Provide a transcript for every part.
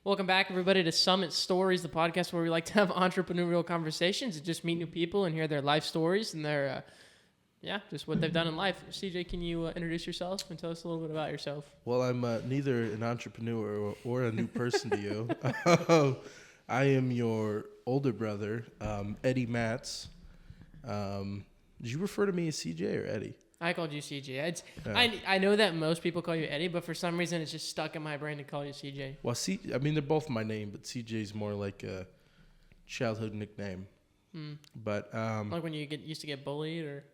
Welcome back, everybody, to Summit Stories, the podcast where we like to have entrepreneurial conversations and just meet new people and hear their life stories and their, just what they've done in life. CJ, can you introduce yourself and tell us a little bit about yourself? Well, I'm neither an entrepreneur or a new person to you. I am your older brother, Eddie Matz. Did you refer to me as CJ or Eddie? I called you CJ. I know that most people call you Eddie, but for some reason it's just stuck in my brain to call you CJ. Well, they're both my name, but CJ's more like a childhood nickname. But like when you used to get bullied, or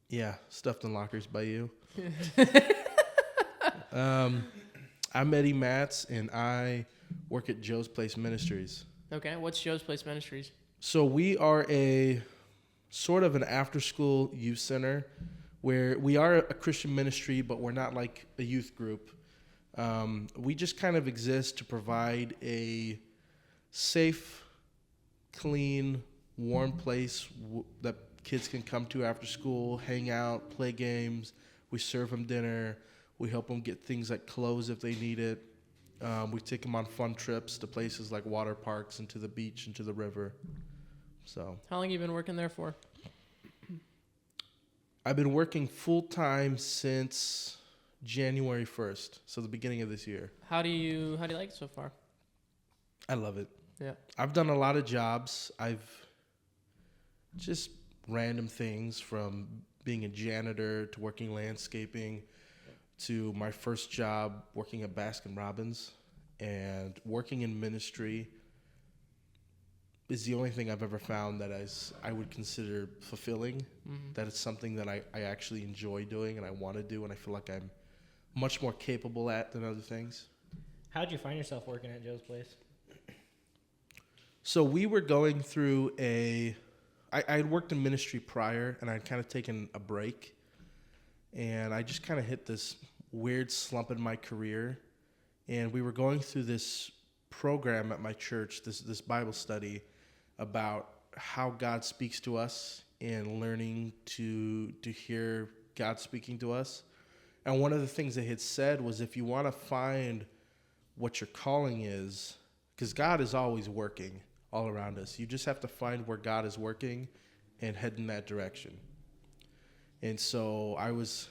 yeah, stuffed in lockers by you. I'm Eddie Matz, and I work at Joe's Place Ministries. Okay, what's Joe's Place Ministries? So we are a sort of an after-school youth center where we are a Christian ministry, but we're not like a youth group. We just kind of exist to provide a safe, clean, warm place that kids can come to after school, hang out, play games. We serve them dinner. We help them get things like clothes if they need it. We take them on fun trips to places like water parks and to the beach and to the river. So, how long have you been working there for? I've been working full-time since January 1st, so the beginning of this year. How do you like it so far? I love it. Yeah. I've done a lot of jobs. I've just random things from being a janitor to working landscaping to my first job working at Baskin-Robbins, and working in ministry is the only thing I've ever found that I would consider fulfilling. That it's something that I actually enjoy doing and I want to do, and I feel like I'm much more capable at than other things. How'd you find yourself working at Joe's Place? So we were going through I had worked in ministry prior, and I'd kind of taken a break, and I just kind of hit this weird slump in my career, and we were going through this program at my church, this Bible study about how God speaks to us and learning to hear God speaking to us. And one of the things they had said was, if you want to find what your calling is, because God is always working all around us, you just have to find where God is working and head in that direction. And so I was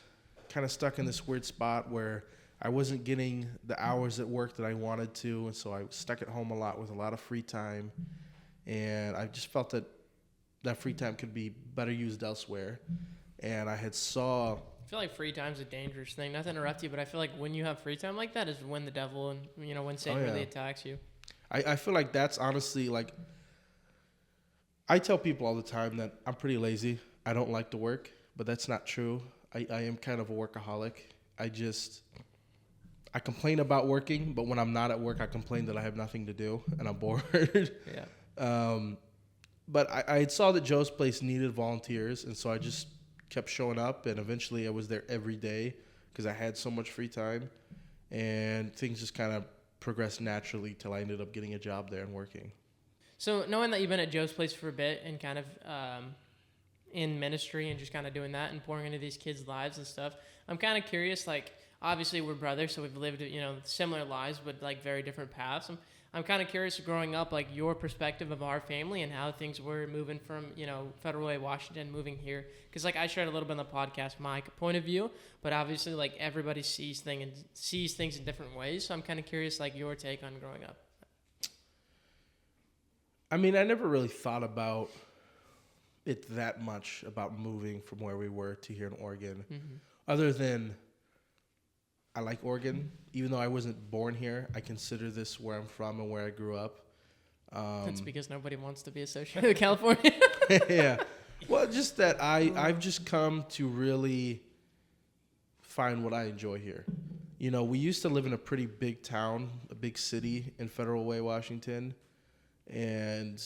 kind of stuck in this weird spot where I wasn't getting the hours at work that I wanted to, and so I was stuck at home a lot with a lot of free time. And I just felt that free time could be better used elsewhere. And I feel like free time's a dangerous thing. Not to interrupt you, but I feel like when you have free time like that is when the devil and, when Satan really attacks you. I feel like that's honestly, like, I tell people all the time that I'm pretty lazy. I don't like to work, but that's not true. I am kind of a workaholic. I complain about working, but when I'm not at work, I complain that I have nothing to do and I'm bored. Yeah. But I saw that Joe's Place needed volunteers, and so I just kept showing up, and eventually I was there every day because I had so much free time, and things just kind of progressed naturally till I ended up getting a job there and working. So knowing that you've been at Joe's Place for a bit and kind of in ministry and just kind of doing that and pouring into these kids' lives and stuff, I'm kind of curious, like, obviously we're brothers, so we've lived, similar lives, but like very different paths. I'm kind of curious, growing up, like your perspective of our family and how things were moving from, Federal Way, Washington, moving here. Because like I shared a little bit on the podcast, my point of view, but obviously like everybody sees things in different ways. So I'm kind of curious, like your take on growing up. I mean, I never really thought about it that much about moving from where we were to here in Oregon, other than I like Oregon. Even though I wasn't born here, I consider this where I'm from and where I grew up. That's because nobody wants to be associated with California. Yeah. Well, just that I've just come to really find what I enjoy here. We used to live in a pretty big town, a big city in Federal Way, Washington. And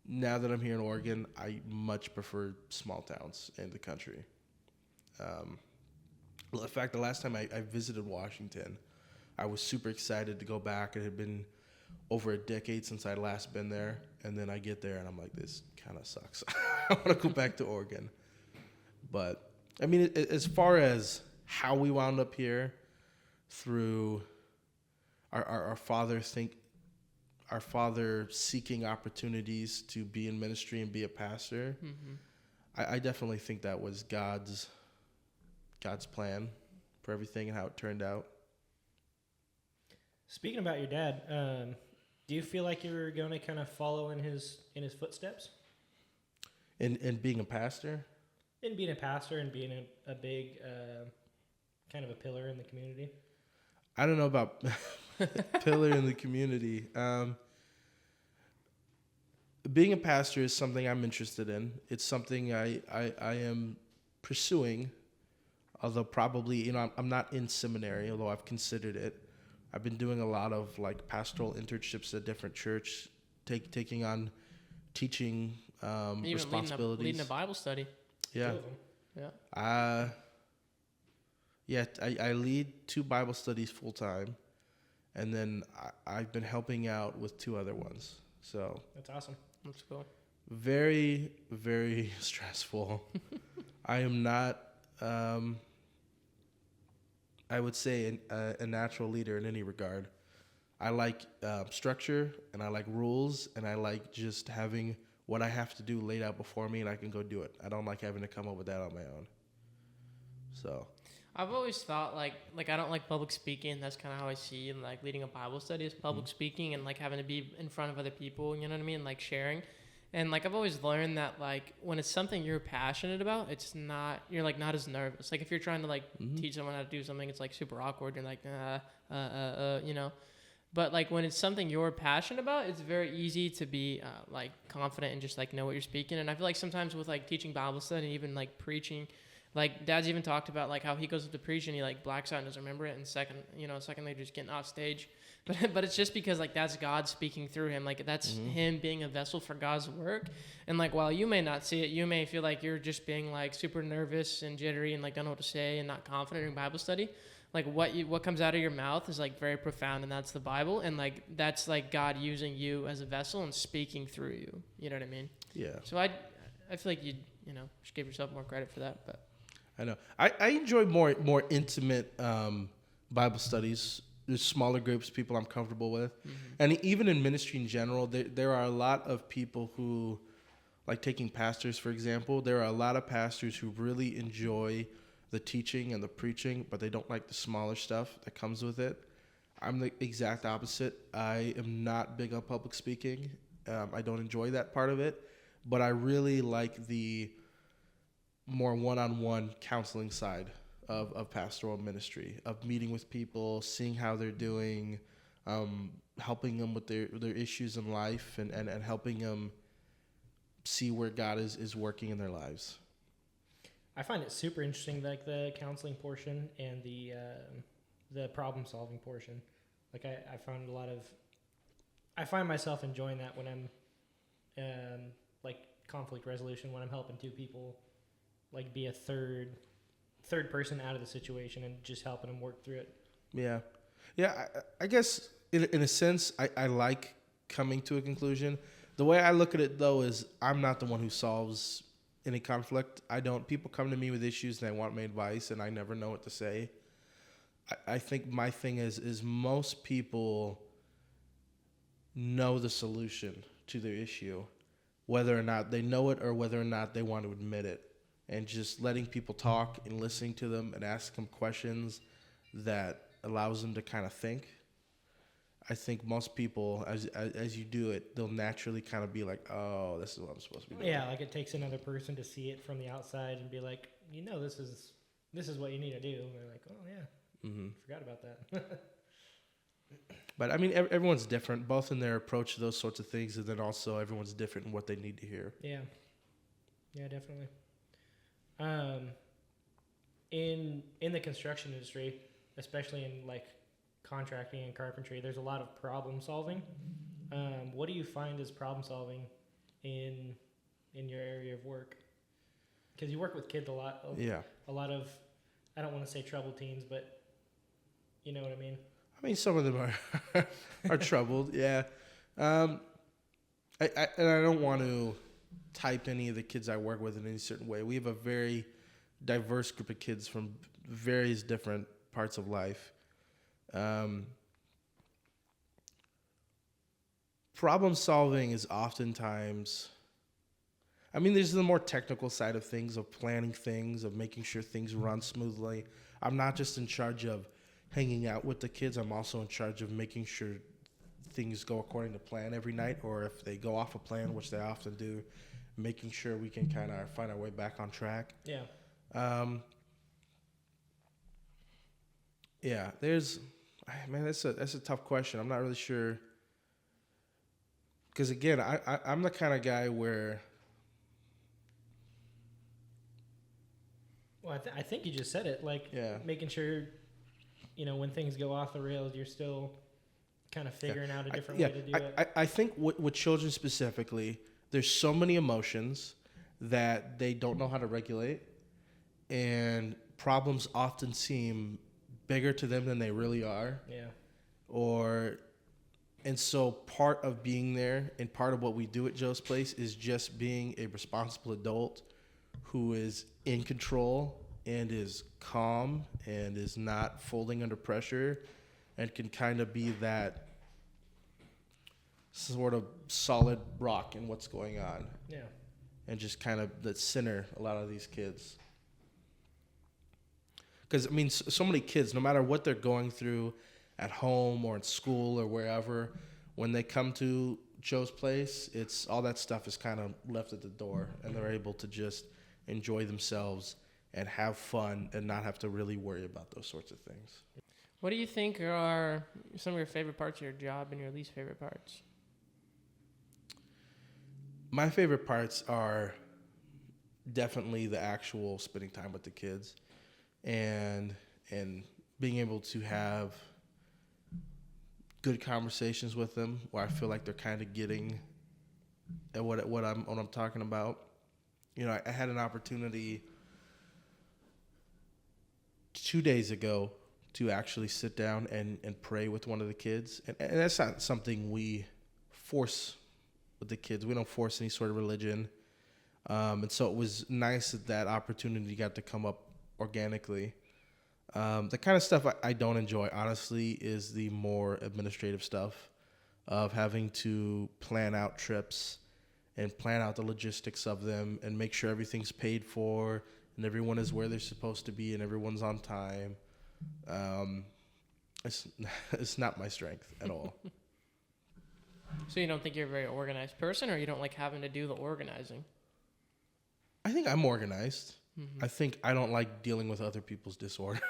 now that I'm here in Oregon, I much prefer small towns in the country. In fact, the last time I visited Washington, I was super excited to go back. It had been over a decade since I'd last been there. And then I get there and I'm like, this kind of sucks. I want to go back to Oregon. But, I mean, as far as how we wound up here through our father our father seeking opportunities to be in ministry and be a pastor, I definitely think that was God's plan for everything and how it turned out. Speaking about your dad, do you feel like you're going to kind of follow in his footsteps? In being a pastor? In being a pastor and being a big kind of a pillar in the community? I don't know about pillar in the community. Being a pastor is something I'm interested in. It's something I am pursuing, although probably, I'm not in seminary, although I've considered it. I've been doing a lot of like pastoral internships at different church, taking on teaching Even responsibilities. leading a Bible study. Yeah. Yeah. I lead 2 Bible studies full time, and then I've been helping out with 2 other ones. So that's awesome. That's cool. Very, very stressful. I am not, I would say, a natural leader in any regard. I like structure, and I like rules, and I like just having what I have to do laid out before me, and I can go do it. I don't like having to come up with that on my own. So I've always thought like I don't like public speaking. That's kind of how I see like leading a Bible study is public speaking and like having to be in front of other people. You know what I mean? Like sharing. And like I've always learned that like when it's something you're passionate about, it's not you're like not as nervous. Like if you're trying to like teach someone how to do something, it's like super awkward. You're like you know. But like when it's something you're passionate about, it's very easy to be like confident and just like know what you're speaking. And I feel like sometimes with like teaching Bible study and even like preaching. Like Dad's even talked about like how he goes up to preach and he like blacks out and doesn't remember it, and second later just getting off stage, but it's just because like that's God speaking through him, like that's him being a vessel for God's work, and like while you may not see it, you may feel like you're just being like super nervous and jittery and like don't know what to say and not confident in Bible study. Like what comes out of your mouth is like very profound, and that's the Bible, and like that's like God using you as a vessel and speaking through you. You know what I mean? yeah. So I feel like you should give yourself more credit for that, but. I know. I enjoy more intimate Bible studies. There's smaller groups, people I'm comfortable with. And even in ministry in general, there are a lot of people who, like taking pastors, for example, there are a lot of pastors who really enjoy the teaching and the preaching, but they don't like the smaller stuff that comes with it. I'm the exact opposite. I am not big on public speaking. I don't enjoy that part of it, but I really like the more one-on-one counseling side of pastoral ministry, of meeting with people, seeing how they're doing, helping them with their issues in life, and helping them see where God is working in their lives. I find it super interesting, like the counseling portion and the problem-solving portion. Like I find myself enjoying that when I'm like conflict resolution, when I'm helping 2 people like be a third person out of the situation and just helping them work through it. Yeah. I guess in a sense, I like coming to a conclusion. The way I look at it though is I'm not the one who solves any conflict. People come to me with issues and they want my advice and I never know what to say. I think my thing is most people know the solution to their issue, whether or not they know it or whether or not they want to admit it. And just letting people talk and listening to them and ask them questions that allows them to kind of think. I think most people, as you do it, they'll naturally kind of be like, oh, this is what I'm supposed to be doing. Yeah, like it takes another person to see it from the outside and be like, this is what you need to do. And they're like, oh, yeah, forgot about that. But, I mean, everyone's different, both in their approach to those sorts of things, and then also everyone's different in what they need to hear. Yeah, definitely. In the construction industry, especially in like contracting and carpentry, there's a lot of problem solving. What do you find as problem solving in your area of work? Because you work with kids a lot. Yeah. A lot of, I don't want to say troubled teens, but you know what I mean? I mean, some of them are troubled, yeah. And I don't want to type any of the kids I work with in any certain way. We have a very diverse group of kids from various different parts of life. problem solving is oftentimes, I mean, there's the more technical side of things, of planning things, of making sure things run smoothly. I'm not just in charge of hanging out with the kids. I'm also in charge of making sure things go according to plan every night, or if they go off a plan, which they often do, making sure we can kind of find our way back on track. Yeah. Yeah, man, that's a tough question. I'm not really sure. Because again, I'm the kind of guy where, Well, I think you just said it. Like, making sure, when things go off the rails, you're still kind of figuring out a different way to do it. I think with children specifically, there's so many emotions that they don't know how to regulate, and problems often seem bigger to them than they really are. Yeah. And so part of being there and part of what we do at Joe's Place is just being a responsible adult who is in control and is calm and is not folding under pressure and can kind of be that sort of solid rock in what's going on. Yeah. And just kind of the center a lot of these kids. Because, I mean, so many kids, no matter what they're going through at home or in school or wherever, when they come to Joe's Place, it's all that stuff is kind of left at the door, and they're able to just enjoy themselves and have fun and not have to really worry about those sorts of things. What do you think are some of your favorite parts of your job and your least favorite parts? My favorite parts are definitely the actual spending time with the kids and being able to have good conversations with them where I feel like they're kind of getting at what I'm talking about. I had an opportunity 2 days ago to actually sit down and pray with one of the kids. And that's not something we force with the kids. We don't force any sort of religion. And so it was nice that opportunity got to come up organically. The kind of stuff I don't enjoy, honestly, is the more administrative stuff of having to plan out trips and plan out the logistics of them and make sure everything's paid for and everyone is where they're supposed to be and everyone's on time. It's not my strength at all. So you don't think you're a very organized person, or you don't like having to do the organizing? I think I'm organized. Mm-hmm. I think I don't like dealing with other people's disorder.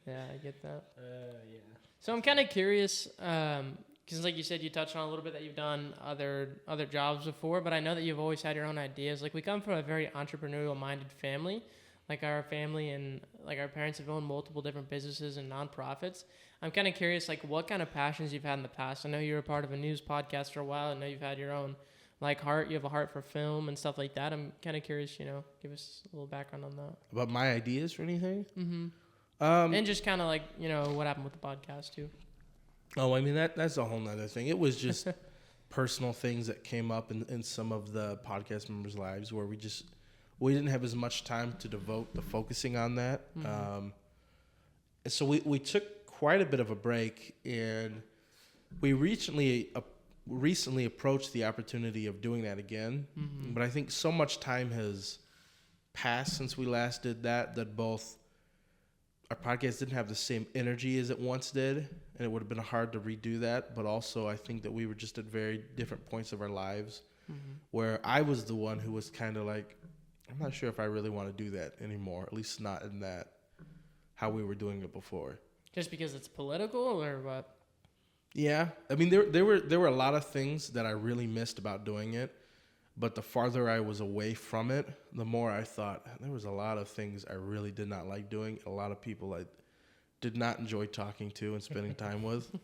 Yeah, I get that. Yeah. So I'm kind of curious, because like you said, you touched on a little bit that you've done other jobs before, but I know that you've always had your own ideas. Like, we come from a very entrepreneurial-minded family. Like, our family and like our parents have owned multiple different businesses and nonprofits. I'm kind of curious, like, what kind of passions you've had in the past. I know you were a part of a news podcast for a while. I know you've had your own heart. You have a heart for film and stuff like that. I'm kind of curious, give us a little background on that. About my ideas or anything? Mm-hmm. And just kind of like, what happened with the podcast too. Oh, I mean, that's a whole nother thing. It was just personal things that came up in some of the podcast members' lives where we didn't have as much time to devote to focusing on that. Mm-hmm. So we took quite a bit of a break, and we recently approached the opportunity of doing that again. Mm-hmm. But I think so much time has passed since we last did that both our podcast didn't have the same energy as it once did, and it would have been hard to redo that. But also, I think that we were just at very different points of our lives, mm-hmm. where I was the one who was kind of like, I'm not sure if I really want to do that anymore, at least not in that how we were doing it before. Just because it's political or what? Yeah. I mean, there were a lot of things that I really missed about doing it, but the farther I was away from it, the more I thought there was a lot of things I really did not like doing. A lot of people I did not enjoy talking to and spending time with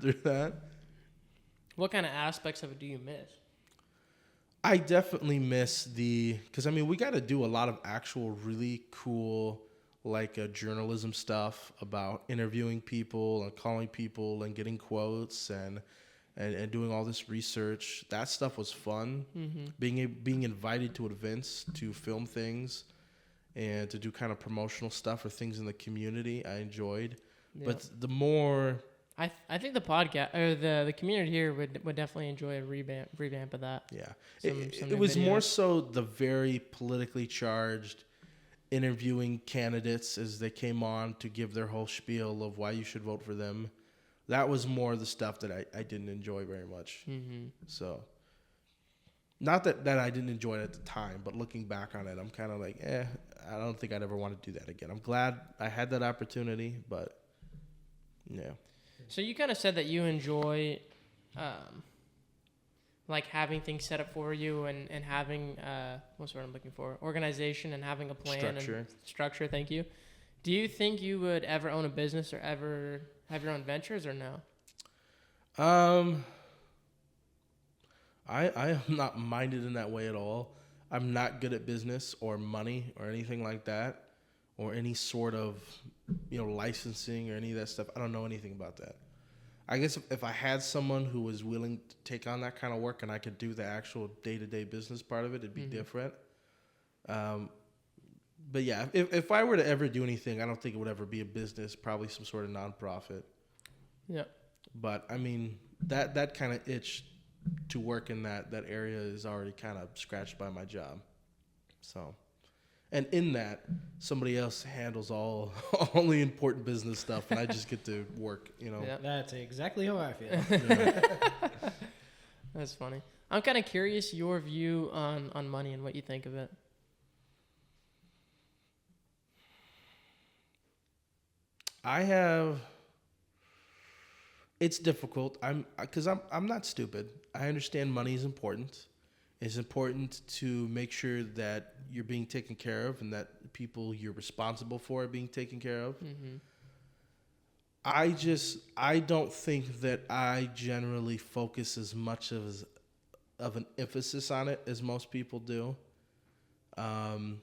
through that. What kind of aspects of it do you miss? I definitely miss because I mean, we got to do a lot of actual really cool journalism stuff about interviewing people and calling people and getting quotes and doing all this research. That stuff was fun. Mm-hmm. Being invited to events to film things and to do kind of promotional stuff or things in the community, I enjoyed. Yeah. But the more I think the podcast or the community here would definitely enjoy a revamp of that. Yeah. Some It new was more videos. so the very politically charged interviewing candidates as they came on to give their whole spiel of why you should vote for them. That was more the stuff that I didn't enjoy very much. Mm-hmm. So, not that I didn't enjoy it at the time, but looking back on it, I'm kind of like, I don't think I'd ever want to do that again. I'm glad I had that opportunity, but yeah. So you kind of said that you enjoy, like having things set up for you and having what's the word I'm looking for? Organization and having a plan Structure. and structure. Thank you. Do you think you would ever own a business or ever have your own ventures or no? I am not minded in that way at all. I'm not good at business or money or anything like that, or any sort of, licensing or any of that stuff. I don't know anything about that. I guess if I had someone who was willing to take on that kind of work and I could do the actual day-to-day business part of it, it'd be different. But yeah, if I were to ever do anything, I don't think it would ever be a business, probably some sort of nonprofit. Yeah. But I mean, that kind of itch to work in that area is already kind of scratched by my job. So, and in that, somebody else handles all the important business stuff, and I just get to work. Yeah. That's exactly how I feel. That's funny. I'm kind of curious your view on money and what you think of it. It's difficult. I'm not stupid. I understand money is important. It's important to make sure that you're being taken care of and that people you're responsible for are being taken care of. Mm-hmm. I don't think that I generally focus as much of an emphasis on it as most people do. And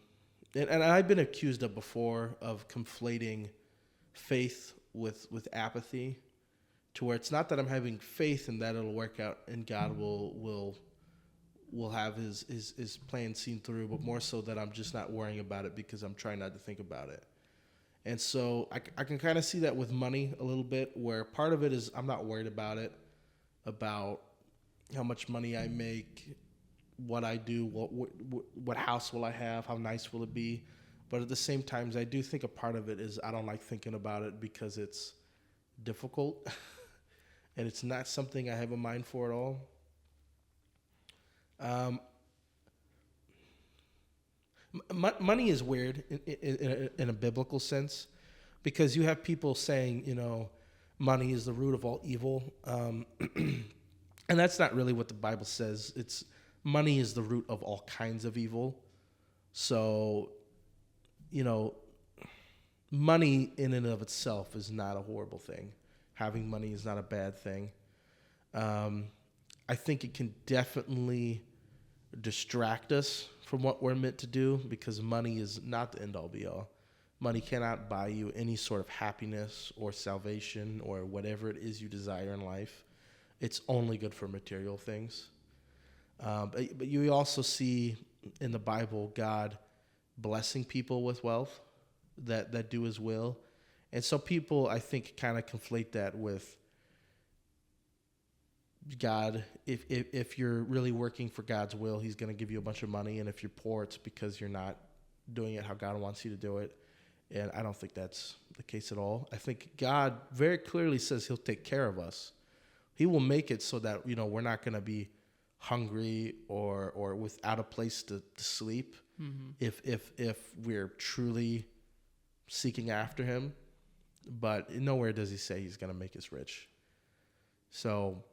I've been accused of before of conflating faith with apathy, to where it's not that I'm having faith in that it'll work out and God will have his plan seen through, but more so that I'm just not worrying about it because I'm trying not to think about it. And so I can kind of see that with money a little bit, where part of it is I'm not worried about it, about how much money I make, what I do, what house will I have, how nice will it be. But at the same time, I do think a part of it is I don't like thinking about it because it's difficult and it's not something I have a mind for at all. Money is weird in a biblical sense, because you have people saying, money is the root of all evil. And that's not really what the Bible says. It's money is the root of all kinds of evil. So, money in and of itself is not a horrible thing. Having money is not a bad thing. I think it can definitely distract us from what we're meant to do, because money is not the end all be all. Money cannot buy you any sort of happiness or salvation or whatever it is you desire in life. It's only good for material things. But you also see in the Bible God blessing people with wealth that do his will. And so people, I think, kind of conflate that with God. If you're really working for God's will, he's going to give you a bunch of money. And if you're poor, it's because you're not doing it how God wants you to do it. And I don't think that's the case at all. I think God very clearly says he'll take care of us. He will make it so that, we're not going to be hungry or without a place to sleep. Mm-hmm. If we're truly seeking after him. But nowhere does he say he's going to make us rich. So,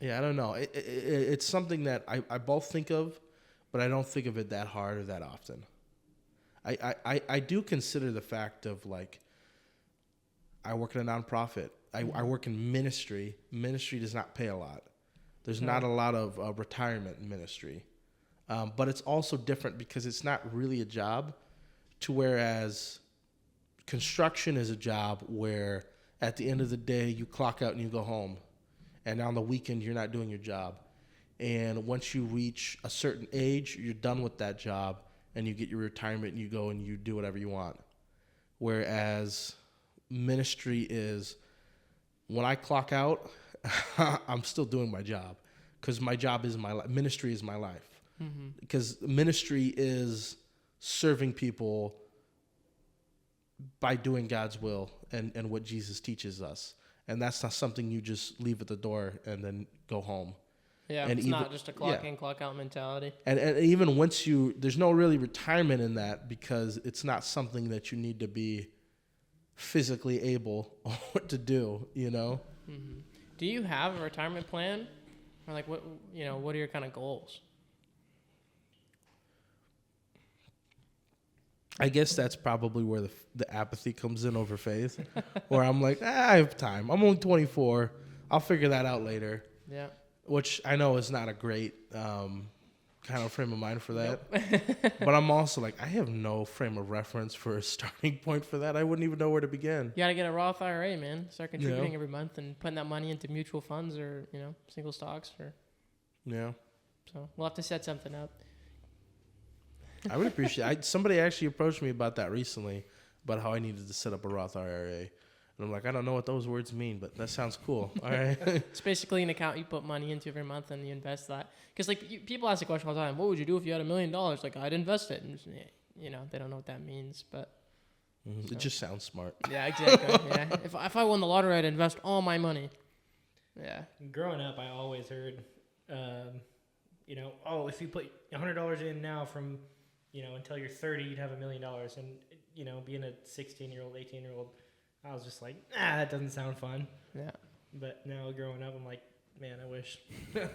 yeah, I don't know. It's something that I both think of, but I don't think of it that hard or that often. I do consider the fact of, like, I work in a nonprofit. I work in ministry. Ministry does not pay a lot. There's not a lot of retirement in ministry. But it's also different because it's not really a job, to whereas construction is a job where at the end of the day you clock out and you go home. And on the weekend you're not doing your job. And once you reach a certain age, you're done with that job and you get your retirement and you go and you do whatever you want. Whereas ministry is when I clock out, I'm still doing my job because my job is my life. Ministry is my life. Because ministry is serving people by doing God's will and what Jesus teaches us. And that's not something you just leave at the door and then go home. Yeah, and it's not just a clock in, clock out mentality. And even once there's no really retirement in that because it's not something that you need to be physically able to do, you know? Mm-hmm. Do you have a retirement plan? Or like what are your kind of goals? I guess that's probably where the apathy comes in over faith, where I'm like, I have time. I'm only 24. I'll figure that out later. Yeah. Which I know is not a great kind of frame of mind for that. Nope. But I'm also like, I have no frame of reference for a starting point for that. I wouldn't even know where to begin. You got to get a Roth IRA, man. Start contributing every month and putting that money into mutual funds or, single stocks. Yeah. So we'll have to set something up. I would appreciate somebody actually approached me about that recently, about how I needed to set up a Roth IRA. And I'm like, I don't know what those words mean, but that sounds cool. All right. It's basically an account you put money into every month and you invest that. Because people ask the question all the time, what would you do if you had $1 million? Like, I'd invest it. And, they don't know what that means, but. It just sounds smart. Yeah, exactly. Yeah. If I won the lottery, I'd invest all my money. Yeah. Growing up, I always heard, if you put $100 in now from, until you're 30, you'd have $1 million. And, being a 16-year-old, 18-year-old, I was just like, that doesn't sound fun. Yeah. But now growing up, I'm like, man, I wish I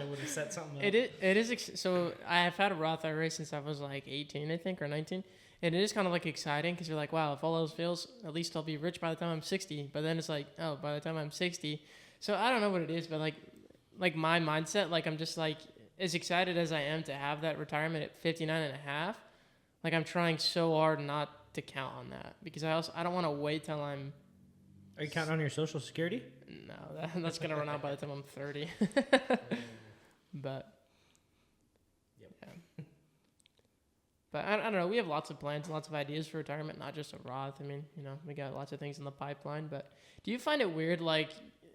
would have set something up. It is. So I have had a Roth IRA since I was like 18, I think, or 19. And it is kind of like exciting because you're like, wow, if all else fails, at least I'll be rich by the time I'm 60. But then it's like, oh, by the time I'm 60. So I don't know what it is, but like my mindset, like I'm just like, as excited as I am to have that retirement at 59 and a half, like I'm trying so hard not to count on that because I don't want to wait till I'm. Are you counting on your Social Security? No, that's gonna run out by the time I'm 30. But yep. Yeah. But I don't know. We have lots of plans and lots of ideas for retirement, not just a Roth. I mean, we got lots of things in the pipeline. But do you find it weird, like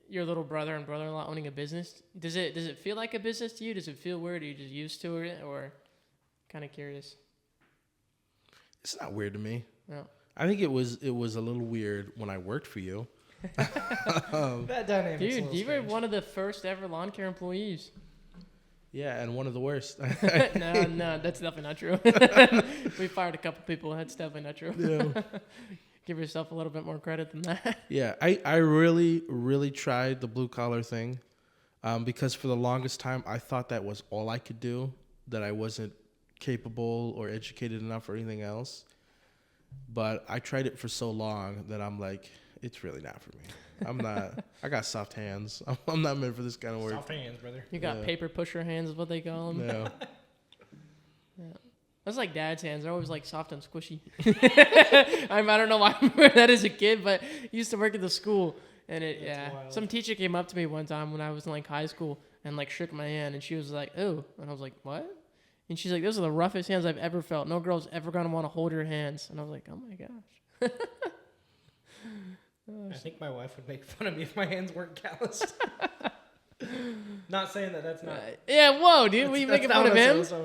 your little brother and brother-in-law owning a business? Does it feel like a business to you? Does it feel weird? Are you just used to it, or kind of curious? It's not weird to me. No. I think it was a little weird when I worked for you. That dynamic. Dude, you were one of the first ever lawn care employees. Yeah, and one of the worst. No, that's definitely not true. We fired a couple people. That's definitely not true. Yeah. Give yourself a little bit more credit than that. Yeah, I really, really tried the blue collar thing because for the longest time I thought that was all I could do, that I wasn't capable or educated enough or anything else. But I tried it for so long that I'm like, it's really not for me. I'm not. I got soft hands. I'm not meant for this kind of work. Soft hands, brother. You got paper pusher hands is what they call them. No. Yeah. That's like dad's hands. They're always like soft and squishy. I don't know why I remember that as a kid, but I used to work at the school. And some teacher came up to me one time when I was in like high school and like shook my hand. And she was like, "Oh," and I was like, "What?" And she's like, "Those are the roughest hands I've ever felt. No girl's ever going to want to hold your hands." And I was like, "Oh my gosh." I think my wife would make fun of me if my hands weren't calloused. Not saying that's not. Yeah, whoa, dude. Were you making fun of him? That's what I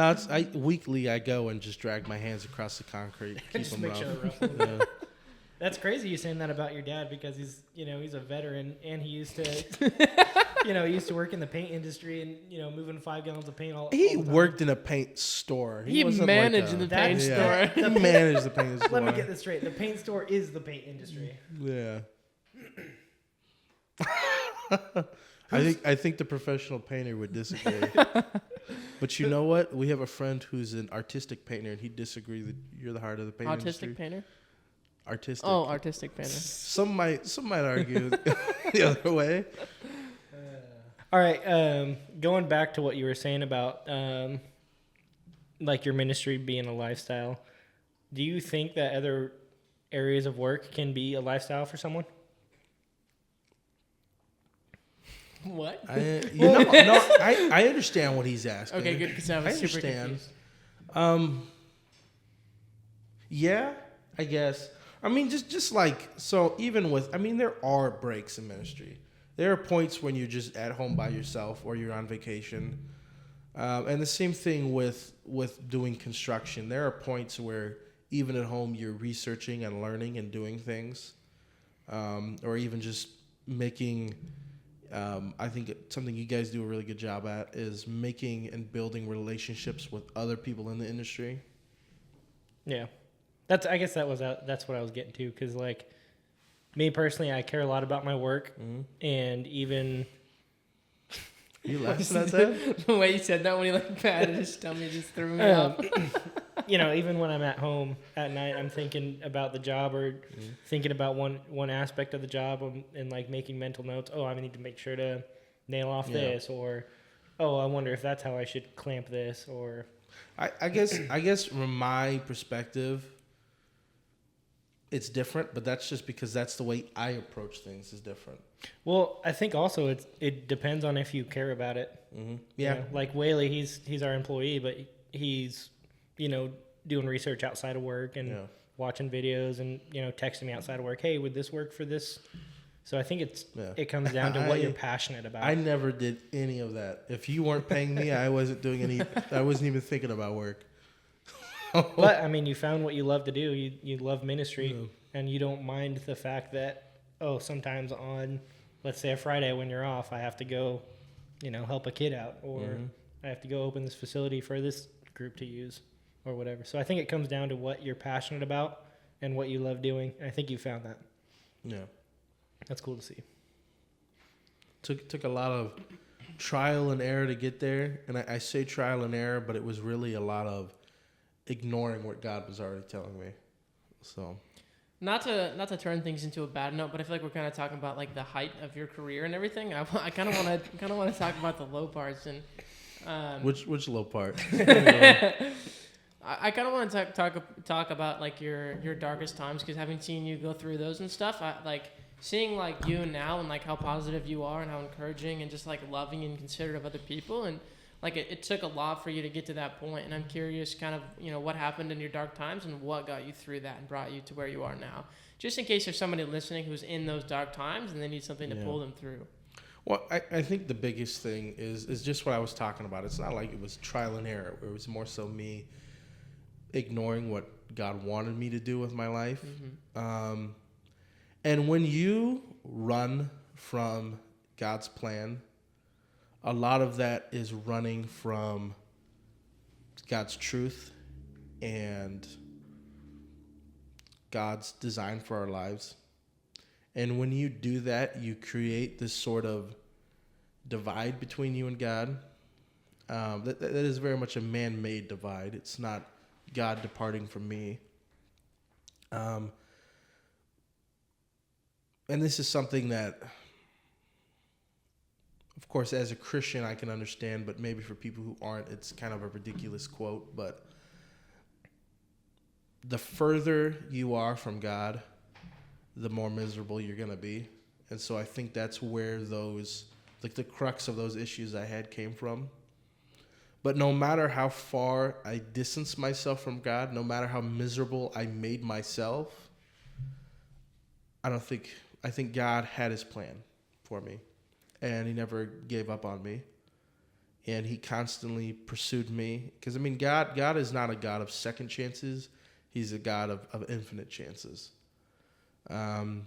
was saying. Weekly I go and just drag my hands across the concrete. Keep Just them make rough. sure they're rough. That's crazy you saying that about your dad because he's a veteran and he used to work in the paint industry and moving 5 gallons of paint all He all the time. worked in a paint store. He managed the paint store. He managed the paint store. Let me get this straight. The paint store is the paint industry. Yeah. I think the professional painter would disagree. But you know what? We have a friend who's an artistic painter, and he'd disagree that you're the heart of the paint industry. Autistic painter? Artistic. Oh, artistic painter. Some might argue the other way. All right. Going back to what you were saying about like your ministry being a lifestyle, do you think that other areas of work can be a lifestyle for someone? What? I understand what he's asking. Okay, good, because I was super understand. confused. Yeah, I guess. I mean, just like, so even with, I mean, there are breaks in ministry. There are points when you're just at home by yourself or you're on vacation. And the same thing with doing construction. There are points where even at home you're researching and learning and doing things, or even just making. I think something you guys do a really good job at is making and building relationships with other people in the industry. Yeah, that's what I was getting to, because like me personally, I care a lot about my work, and even. You laughing at that? The way you said that when he like patted his stomach just threw me off. You know, even when I'm at home at night, I'm thinking about the job or thinking about one aspect of the job and like making mental notes. Oh, I need to make sure to nail off this, or oh, I wonder if that's how I should clamp this, or. I guess from my perspective, it's different, but that's just because that's the way I approach things is different. Well, I think also it depends on if you care about it. Mm-hmm. Yeah. You know, like Whaley, he's our employee, but he's, doing research outside of work and watching videos and, texting me outside of work. Hey, would this work for this? So I think it comes down to what you're passionate about. I never did any of that. If you weren't paying me, I wasn't doing I wasn't even thinking about work. But I mean, you found what you love to do. You love ministry, and you don't mind the fact that, sometimes on, let's say a Friday when you're off, I have to go, help a kid out, or I have to go open this facility for this group to use, or whatever. So I think it comes down to what you're passionate about and what you love doing. And I think you found that. Yeah. That's cool to see. Took a lot of trial and error to get there, and I say trial and error, but it was really a lot of ignoring what God was already telling me. So, not to turn things into a bad note, but I feel like we're kind of talking about like the height of your career and everything. I kind of want to talk about the low parts and which low part? I kind of want to talk about like your darkest times, because having seen you go through those and stuff, I like seeing like you now and like how positive you are and how encouraging and just like loving and considerate of other people, and like it took a lot for you to get to that point. And I'm curious kind of, what happened in your dark times and what got you through that and brought you to where you are now, just in case there's somebody listening who's in those dark times and they need something to pull them through. Well, I think the biggest thing is just what I was talking about. It's not like it was trial and error. It was more so me ignoring what God wanted me to do with my life. And when you run from God's plan, a lot of that is running from God's truth and God's design for our lives. And when you do that, you create this sort of divide between you and God. That is very much a man-made divide. It's not God departing from me. And this is something that, of course, as a Christian, I can understand, but maybe for people who aren't, it's kind of a ridiculous quote. But the further you are from God, the more miserable you're going to be. And so I think that's where those, like the crux of those issues I had came from. But no matter how far I distanced myself from God, no matter how miserable I made myself, I think God had his plan for me. And he never gave up on me. And he constantly pursued me. Because, I mean, God is not a God of second chances. He's a God of infinite chances. And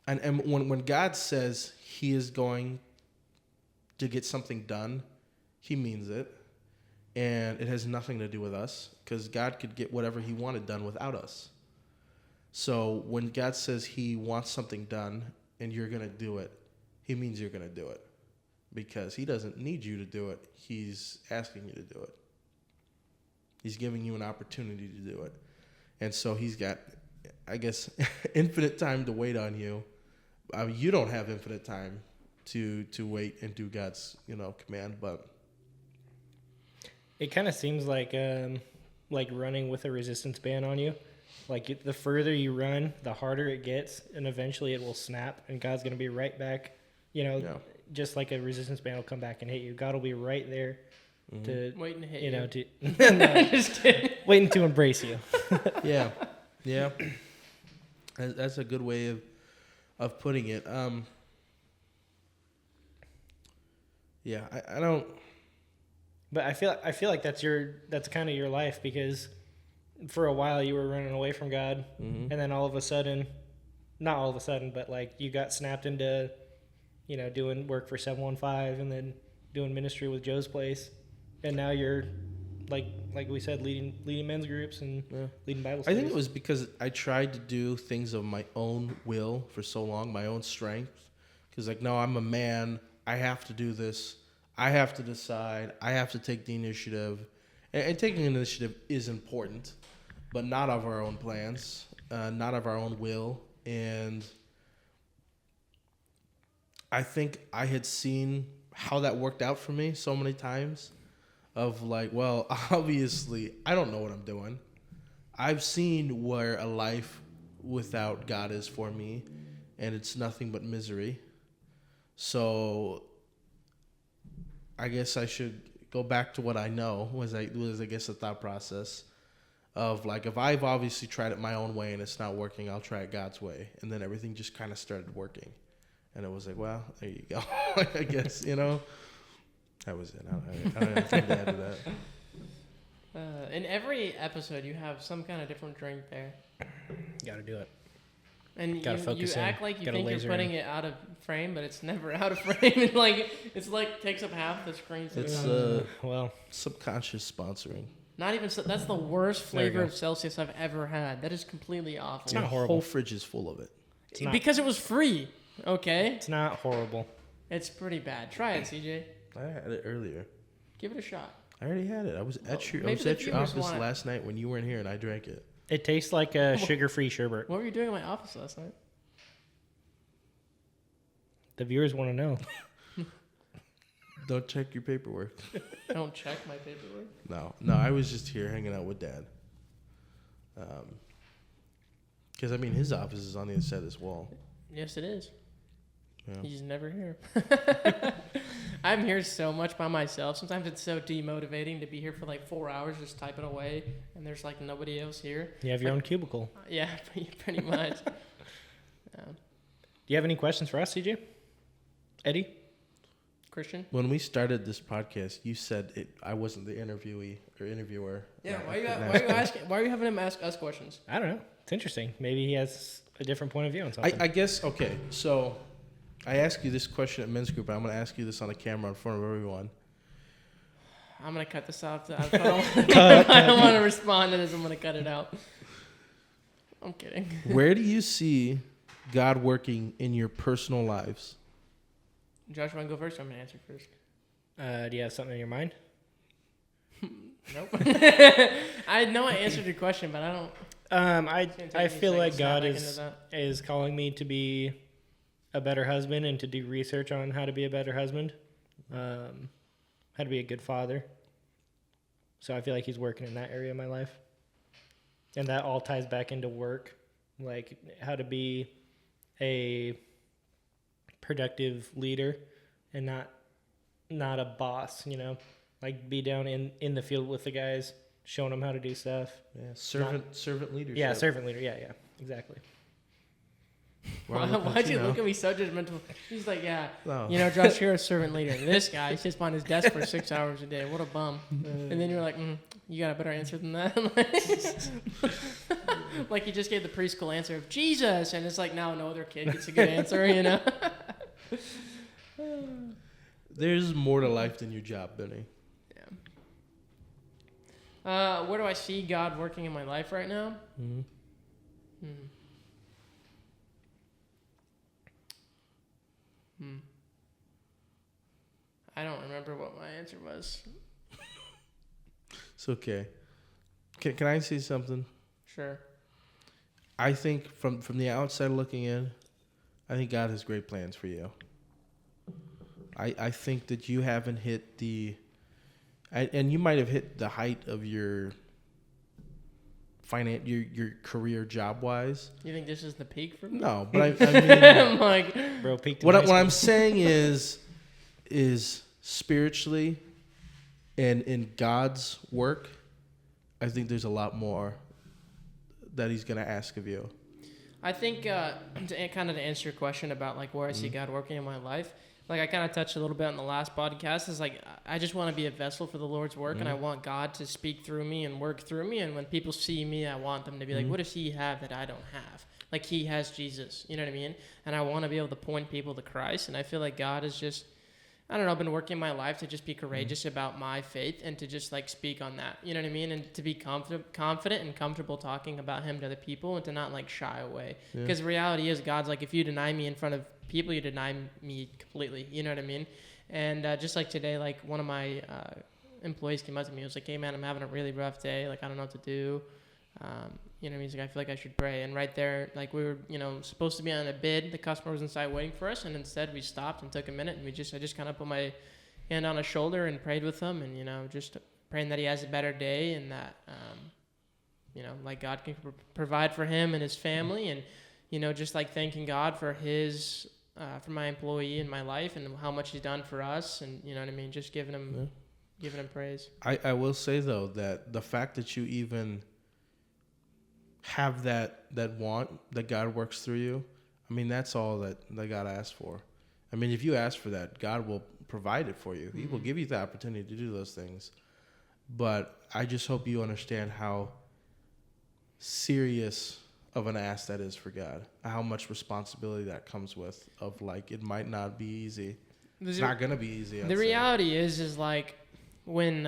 when God says he is going to get something done, he means it. And it has nothing to do with us, because God could get whatever he wanted done without us. So when God says he wants something done and you're going to do it, he means you're going to do it, because he doesn't need you to do it. He's asking you to do it. He's giving you an opportunity to do it. And so he's got, I guess, infinite time to wait on you. You don't have infinite time to wait and do God's, command, but it kind of seems like running with a resistance band on you. Like the further you run, the harder it gets, and eventually it will snap, and God's going to be right back. Just like a resistance band will come back and hit you. God will be right there to waiting to hit you. No, just kidding. Waiting to embrace you. Yeah. Yeah, that's a good way of putting it. Yeah, I don't. But I feel like that's kind of your life, because for a while you were running away from God, Mhm. and then all of a sudden, not all of a sudden, but like you got snapped into, doing work for 715 and then doing ministry with Joe's Place, and now you're like we said, leading men's groups and leading Bible I studies. think it was because I tried to do things of my own will for so long, my own strength. Because like, no, I'm a man. I have to do this. I have to decide. I have to take the initiative. And taking an initiative is important, but not of our own plans, not of our own will. And I think I had seen how that worked out for me so many times. Of like, well, obviously, I don't know what I'm doing. I've seen where a life without God is for me, and it's nothing but misery. So I guess I should go back to what I know, was I guess the thought process of like, if I've obviously tried it my own way and it's not working, I'll try it God's way. And then everything just kind of started working. And it was like, well, there you go. I guess, that was it. I don't have anything to add to that. In every episode, you have some kind of different drink there. Got to do it. And Gotta you focus in. act like you Gotta think you're laser putting in. it out of frame, but it's never out of frame. It's like takes up half the screen. It's Well, subconscious sponsoring. Not even that's the worst There you flavor go. of Celsius I've ever had. That is completely awful. It's not The horrible. whole fridge is full of it. It's not. Because it was free. Okay, it's not horrible. it's pretty bad. Try it, CJ. I had it earlier. Give it a shot. I already had it. I was at your maybe the viewers office want it. last night when you weren't here, and I drank it. It tastes like a sugar-free sherbet. What were you doing in my office last night? The viewers want to know. Don't check your paperwork. Don't check my paperwork. No, I was just here hanging out with Dad. Because his office is on the other side of this wall. Yes, it is. Yeah. He's never here. I'm here so much by myself. Sometimes it's so demotivating to be here for like 4 hours just typing away, and there's like nobody else here. You have your own cubicle. Yeah, pretty much. Do you have any questions for us, CJ? Eddie? Christian? When we started this podcast, you said I wasn't the interviewer. Yeah, At why are you NASCAR. asking? Why are you having him ask us questions? I don't know. It's interesting. Maybe he has a different point of view on something. I guess, okay, so I asked you this question at men's group, and I'm going to ask you this on the camera in front of everyone. I'm gonna cut this off. I don't want to respond to this. I'm gonna cut it out. I'm kidding. Where do you see God working in your personal lives? Josh, want to go first? I'm gonna answer first. Do you have something in your mind? Nope. I know I answered your question, but I don't. I It's gonna take me feel a like second to God snap back into that. is calling me to be a better husband and to do research on how to be a better husband, how to be a good father. So I feel like he's working in that area of my life. And that all ties back into work, like how to be a productive leader and not a boss, like be down in the field with the guys, showing them how to do stuff. Yeah, servant leadership. Yeah, servant leader. Yeah, exactly. Why'd you look at me so judgmental? He's like, yeah, No. Josh, you're a servant leader. This guy sits behind his desk for 6 hours a day. What a bum. And then you're like, you got a better answer than that? Like you just gave the preschool answer of Jesus, and it's like now no other kid gets a good answer, There's more to life than your job, Benny. Yeah. Where do I see God working in my life right now? Mm-hmm. I don't remember what my answer was. It's okay. Can I say something? Sure. I think from the outside looking in, I think God has great plans for you. I think that you haven't hit and you might have hit the height of your your career job wise. You think this is the peak for me? No, but I mean, I'm like, Bro, peaked in what high what school. I'm saying is spiritually and in God's work, I think there's a lot more that he's going to ask of you? I think to answer your question about like where I see God working in my life, like I kind of touched a little bit on the last podcast, is like I just want to be a vessel for the Lord's work, and I want God to speak through me and work through me. And when people see me, I want them to be like, what does he have that I don't have? Like he has Jesus, you know what I mean? And I want to be able to point people to Christ. And I feel like God is just, I don't know, been working my life to just be courageous about my faith and to just like speak on that, you know what I mean? And to be confident and comfortable talking about him to other people and to not like shy away. Because the reality is God's like, if you deny me in front of people, you deny me completely, you know what I mean? And just like today, like one of my employees came up to me, he was like, hey man, I'm having a really rough day. Like, I don't know what to do. You know, he's like, I feel like I should pray. And right there, like we were, you know, supposed to be on a bid. The customer was inside waiting for us. And instead we stopped and took a minute and I just kind of put my hand on his shoulder and prayed with him. And, you know, just praying that he has a better day and that, you know, like God can provide for him and his family. And, you know, just like thanking God for for my employee in my life and how much he's done for us. And, you know what I mean? Just giving him praise. I will say though, that the fact that you even have that want that God works through you, I mean, that's all that God asked for. I mean, if you ask for that, God will provide it for you. He will give you the opportunity to do those things. But I just hope you understand how serious of an ask that is for God, how much responsibility that comes with, of like, it might not be easy. It's not going to be easy. The reality is like when,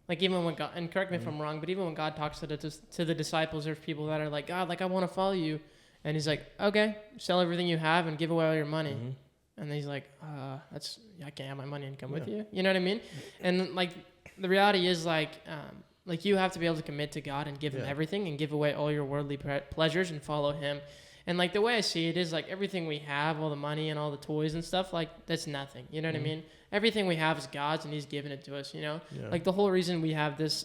like even when God, and correct me if I'm wrong, but even when God talks to the disciples, there's people that are like, God, like I want to follow you. And he's like, okay, sell everything you have and give away all your money. And he's like, I can't have my money and come with you. You know what I mean? And like, the reality is like you have to be able to commit to God and give him everything and give away all your worldly pleasures and follow him. And like the way I see it is like everything we have, all the money and all the toys and stuff, like that's nothing. You know what I mean? Everything we have is God's and he's given it to us, you know? Like the whole reason we have this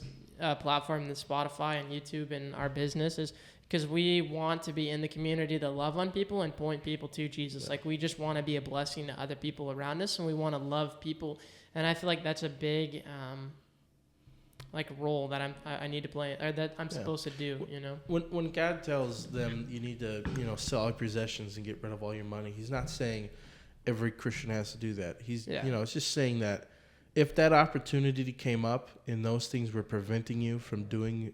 platform, the Spotify and YouTube and our business is because we want to be in the community to love on people and point people to Jesus. Like we just want to be a blessing to other people around us and we want to love people. And I feel like that's a big like role that I need to play, or that I'm supposed to do, you know? When God tells them you need to, you know, sell all your possessions and get rid of all your money, he's not saying every Christian has to do that. He's, you know, it's just saying that if that opportunity came up and those things were preventing you from doing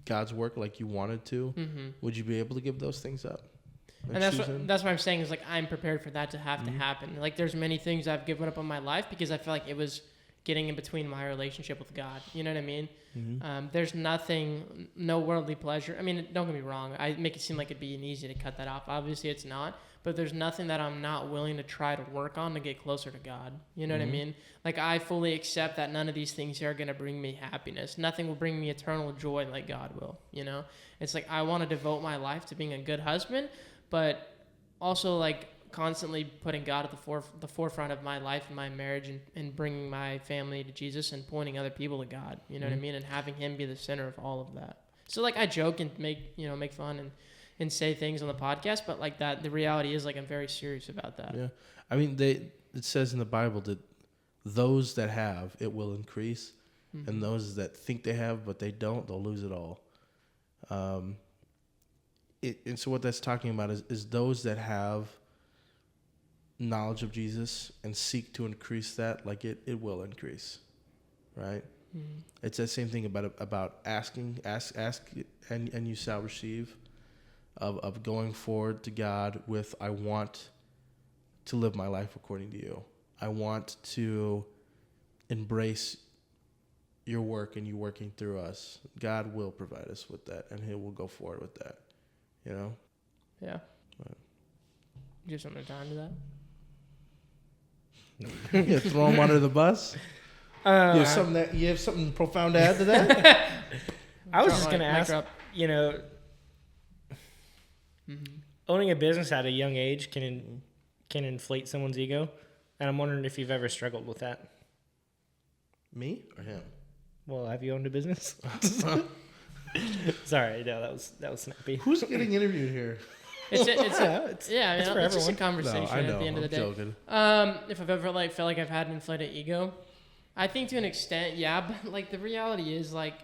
God's work like you wanted to, would you be able to give those things up? And that's what I'm saying is like I'm prepared for that to have to happen. Like there's many things I've given up on my life because I feel like it was getting in between my relationship with God. You know what I mean? There's nothing, no worldly pleasure. I mean, don't get me wrong. I make it seem like it'd be easy to cut that off. Obviously it's not, but there's nothing that I'm not willing to try to work on to get closer to God. You know what I mean? Like I fully accept that none of these things here are going to bring me happiness. Nothing will bring me eternal joy like God will, you know? It's like I want to devote my life to being a good husband, but also like constantly putting God at the forefront of my life and my marriage and bringing my family to Jesus and pointing other people to God, you know what I mean? And having him be the center of all of that. So like I joke and make fun and say things on the podcast, but like that, the reality is like I'm very serious about that. Yeah. I mean, it says in the Bible that those that have, it will increase, and those that think they have but they don't, they'll lose it all. And so what that's talking about is those that have knowledge of Jesus and seek to increase that, like it will increase, right? It's that same thing about ask and you shall receive, of going forward to God with, I want to live my life according to you. I want to embrace your work and you working through us. God will provide us with that and he will go forward with that, you know? Yeah. But, you have something to add to that? Yeah, throw them under the bus. You have something profound to add to that? I was just gonna ask, you know, owning a business at a young age can inflate someone's ego, and I'm wondering if you've ever struggled with that. Me or him? Well, have you owned a business? Sorry, no, that was snappy. Who's getting interviewed here? It's just a conversation at the end of the day. Joking. If I've ever felt like I've had an inflated ego, I think to an extent, yeah. But like the reality is, like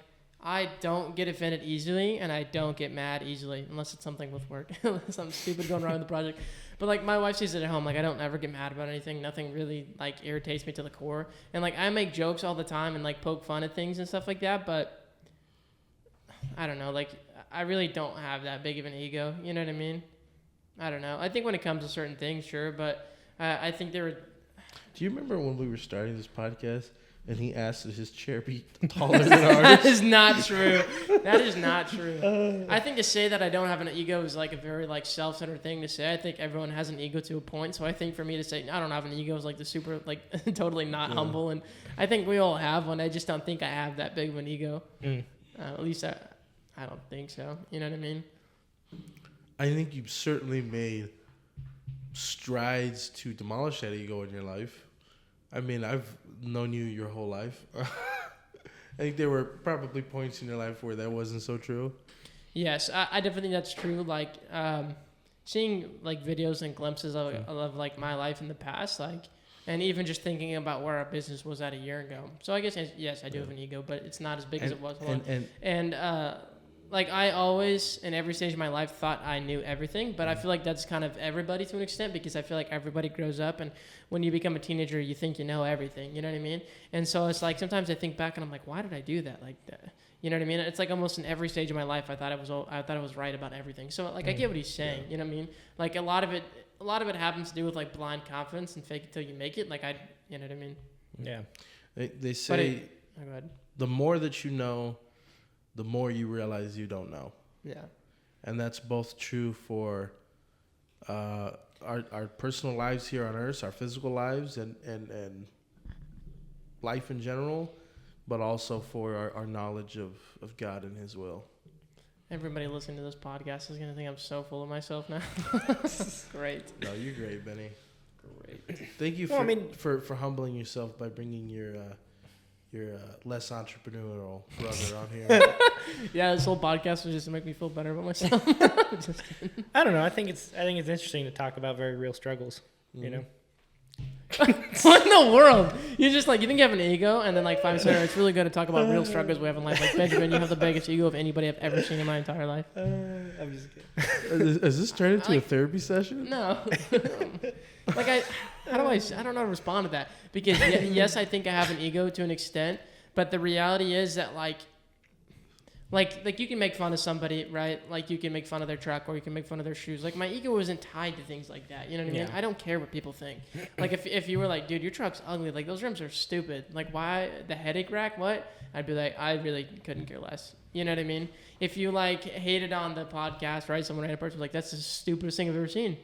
I don't get offended easily, and I don't get mad easily, unless it's something with work, something stupid going wrong with the project. But like my wife sees it at home, like I don't ever get mad about anything. Nothing really like irritates me to the core. And like I make jokes all the time and like poke fun at things and stuff like that. But I don't know, like I really don't have that big of an ego. You know what I mean? I don't know. I think when it comes to certain things, sure, but I think there were. Do you remember when we were starting this podcast and he asked that his chair be taller than ours? That is not true. That is not true. I think to say that I don't have an ego is like a very like self-centered thing to say. I think everyone has an ego to a point. So I think for me to say I don't have an ego is like the super like totally not humble. And I think we all have one. I just don't think I have that big of an ego. At least I don't think so. You know what I mean? I think you've certainly made strides to demolish that ego in your life. I mean, I've known you your whole life. I think there were probably points in your life where that wasn't so true. Yes, I definitely think that's true. Like seeing like videos and glimpses of like my life in the past, like, and even just thinking about where our business was at a year ago. So I guess yes, I do have an ego, but it's not as big as it was. Like I always, in every stage of my life, thought I knew everything, but I feel like that's kind of everybody to an extent because I feel like everybody grows up, and when you become a teenager, you think you know everything. You know what I mean? And so it's like sometimes I think back and I'm like, why did I do that? Like, you know what I mean? It's like almost in every stage of my life, I thought I was right about everything. So like I get what he's saying. You know what I mean? Like a lot of it happens to do with like blind confidence and fake it till you make it. Like you know what I mean? Yeah. They say go ahead. The more that you know, the more you realize you don't know. Yeah. And that's both true for our personal lives here on Earth, our physical lives, and life in general, but also for our knowledge of God and His will. Everybody listening to this podcast is going to think I'm so full of myself now. Great. No, you're great, Benny. Great. Thank you for humbling yourself by bringing your less entrepreneurial brother on here. Yeah, this whole podcast was just to make me feel better about myself. Just kidding. I don't know. I think it's interesting to talk about very real struggles. You know. What in the world? You think you have an ego, and then like 5 minutes later, it's really good to talk about real struggles we have in life. Like Benjamin, you have the biggest ego of anybody I've ever seen in my entire life. I'm just kidding. Is this turned into a therapy session? No. Like I don't know how to respond to that because yes, I think I have an ego to an extent, but the reality is that like you can make fun of somebody, right? Like you can make fun of their truck or you can make fun of their shoes. Like my ego isn't tied to things like that. You know what I mean? I don't care what people think. Like if you were like, dude, your truck's ugly. Like those rims are stupid. Like why the headache rack? What? I'd be like, I really couldn't care less. You know what I mean? If you like hated on the podcast, right? Someone random person was like, that's the stupidest thing I've ever seen.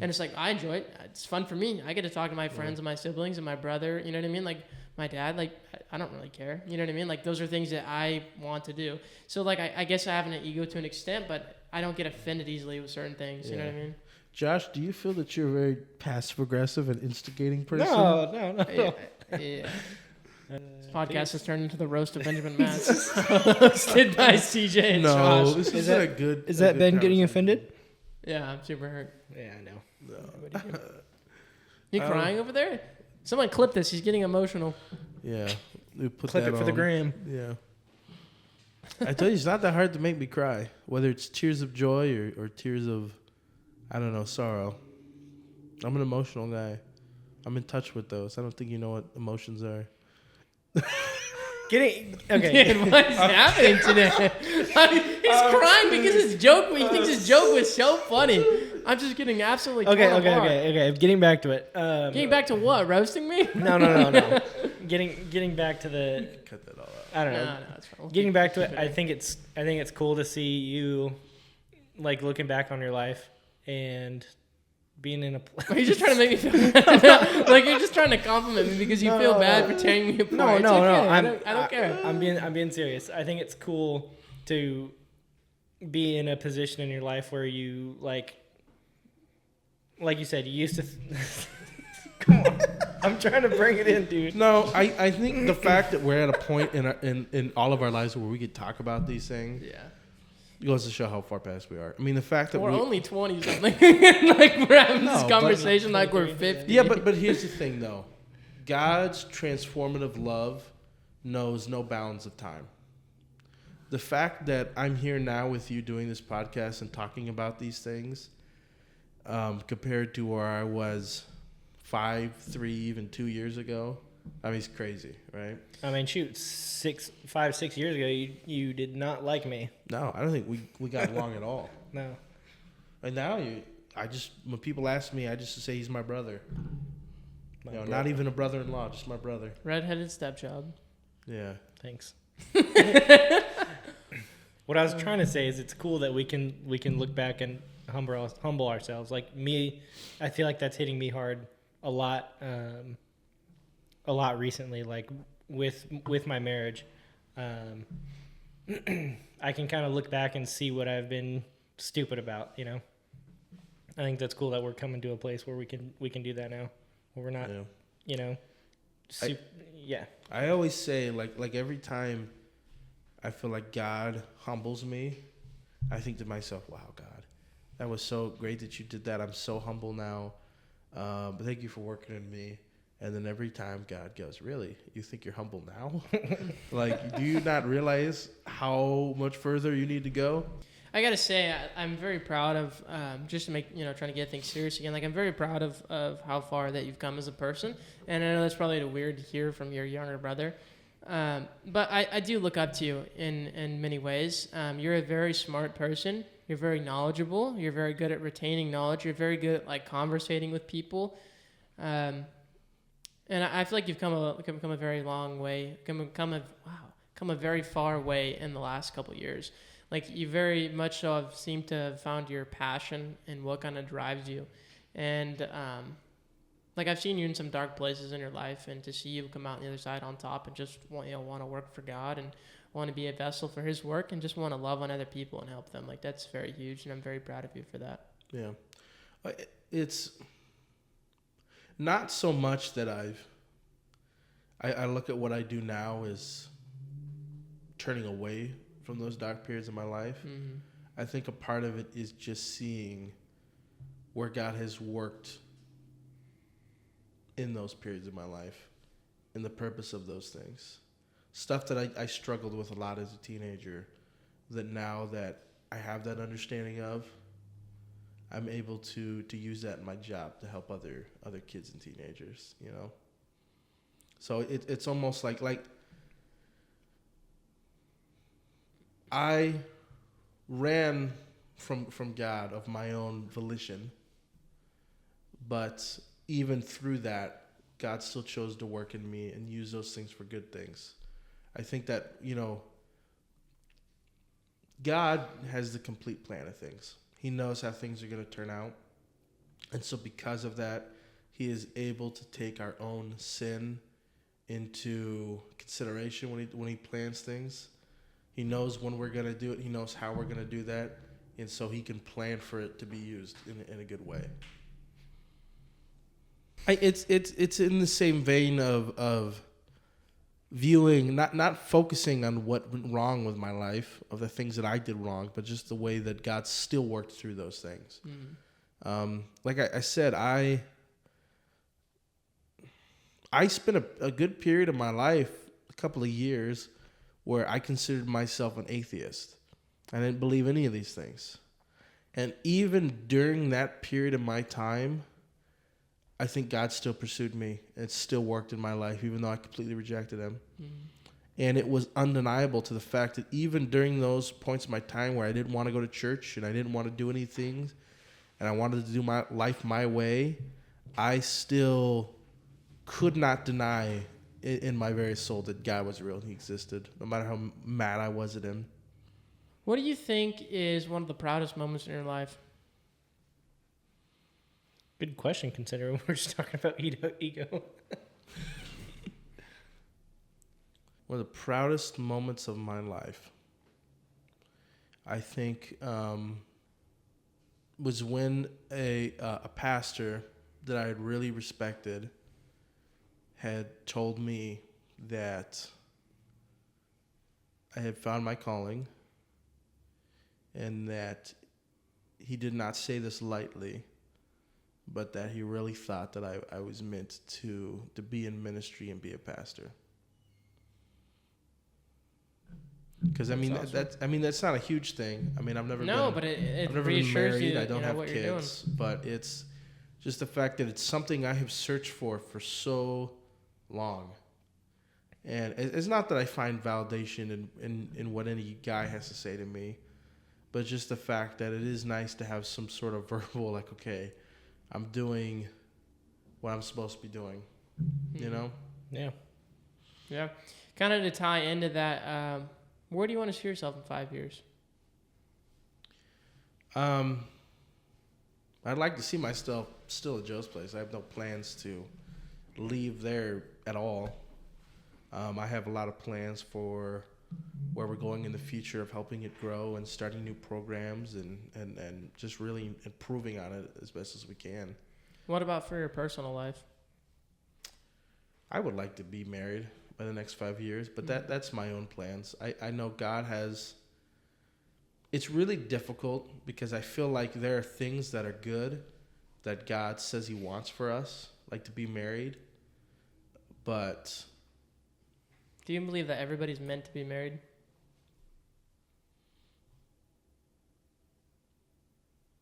And it's like, I enjoy it. It's fun for me. I get to talk to my friends and my siblings and my brother. You know what I mean? Like my dad, like I don't really care. You know what I mean? Like those are things that I want to do. So like I guess I have an ego to an extent, but I don't get offended easily with certain things. You know what I mean? Josh, do you feel that you're a very passive aggressive and instigating person? No. Yeah. This podcast has turned into the roast of Benjamin Matz, hosted by CJ and Josh. This is a good. Is that Ben getting offended? Yeah, I'm super hurt. Yeah, I know. No. You crying over there? Someone clip this. He's getting emotional. Yeah. We put Clip that it for the on. gram. Yeah. I tell you, it's not that hard to make me cry. Whether it's tears of joy or tears of, I don't know, sorrow. I'm an emotional guy. I'm in touch with those. I don't think you know what emotions are. Okay. Dude, what is happening today? He's crying because his joke. He thinks his joke was so funny. I'm just getting absolutely torn apart. Okay. Getting back to it. Getting back to what? Roasting me? No. Getting back to the. Cut that all out. I don't know. No, it's fine. Getting back to it, I think it's cool to see you, like looking back on your life and being in a place. Are you just trying to make me feel bad? Like you're just trying to compliment me because you feel bad for tearing me apart. No. Okay. I don't care. I'm being serious. I think it's cool to be in a position in your life where you like you said, you used to. Come on, I'm trying to bring it in, dude. No, I think the fact that we're at a point in all of our lives where we could talk about these things. Yeah. Goes to show how far past we are. I mean, the fact that we're only 20 something. Like we're having this conversation like we're 50. Yeah, but here's the thing though. God's transformative love knows no bounds of time. the fact that I'm here now with you doing this podcast and talking about these things, compared to where I was 5, 3, even 2 years ago, I mean, it's crazy, right? I mean, shoot, 5, 6 years ago, you did not like me. No, I don't think we got along at all. No. And now when people ask me, I just say he's my brother. Not even a brother-in-law, just my brother. Redheaded stepchild. Yeah. Thanks. What I was trying to say is it's cool that we can look back and humble ourselves. Like me, I feel like that's hitting me hard a lot recently. Like with my marriage, I can kind of look back and see what I've been stupid about. You know, I think that's cool that we're coming to a place where we can do that now, where we're not, you know, I always say like every time I feel like God humbles me, I think to myself, wow, God, that was so great that you did that. I'm so humble now. But thank you for working in me. And then every time God goes, really? You think you're humble now? Like, do you not realize how much further you need to go? I gotta say, I'm very proud of, just to make, trying to get things serious again, like I'm very proud of how far that you've come as a person. And I know that's probably weird to hear from your younger brother. But I do look up to you in many ways. You're a very smart person. You're very knowledgeable. You're very good at retaining knowledge. You're very good at like conversating with people. And I feel like you've come a very long way, come a very far way in the last couple of years. Like you very much so have seemed to have found your passion and what kind of drives you. And like I've seen you in some dark places in your life, and to see you come out on the other side on top and just want to work for God and want to be a vessel for His work and just want to love on other people and help them. Like that's very huge, and I'm very proud of you for that. Yeah, it's not so much that I look at what I do now as turning away from those dark periods of my life. Mm-hmm. I think a part of it is just seeing where God has worked in those periods of my life and the purpose of those things. Stuff that I struggled with a lot as a teenager, that now that I have that understanding of, I'm able to use that in my job to help other kids and teenagers, you know? So it's almost like I ran from God of my own volition, but even through that, God still chose to work in me and use those things for good things. I think that, God has the complete plan of things. He knows how things are going to turn out. And so because of that, He is able to take our own sin into consideration when he plans things. He knows when we're going to do it. He knows how we're going to do that. And so He can plan for it to be used in a good way. It's in the same vein of viewing, not focusing on what went wrong with my life, of the things that I did wrong, but just the way that God still worked through those things. Like I said, I spent a good period of my life, a couple of years, where I considered myself an atheist. I didn't believe any of these things. And even during that period of my time, I think God still pursued me. It still worked in my life, even though I completely rejected Him. And it was undeniable to the fact that even during those points of my time where I didn't want to go to church and I didn't want to do anything and I wanted to do my life my way, I still could not deny in my very soul that God was real and He existed, no matter how mad I was at Him. What do you think is one of the proudest moments in your life? Good question, considering we're just talking about ego. One of the proudest moments of my life, I think, was when a pastor that I had really respected had told me that I had found my calling, and that he did not say this lightly, but that he really thought that I was meant to be in ministry and be a pastor. Because I mean awesome. that's not a huge thing. I mean I've never But it I've never been reassures married. you I that don't you know have what you're doing. kids, but it's just the fact that it's something I have searched for so long. And it's not that I find validation in what any guy has to say to me, but just the fact that it is nice to have some sort of verbal, like, okay, I'm doing what I'm supposed to be doing, you know? Yeah. Yeah. Kind of to tie into that, where do you want to see yourself in 5 years? I'd like to see myself still at Joe's Place. I have no plans to leave there at all. I have a lot of plans for where we're going in the future of helping it grow and starting new programs and just really improving on it as best as we can. What about for your personal life? I would like to be married by the next 5 years, but that's my own plans. I know God has... It's really difficult because I feel like there are things that are good that God says he wants for us, like to be married, but... Do you believe that everybody's meant to be married?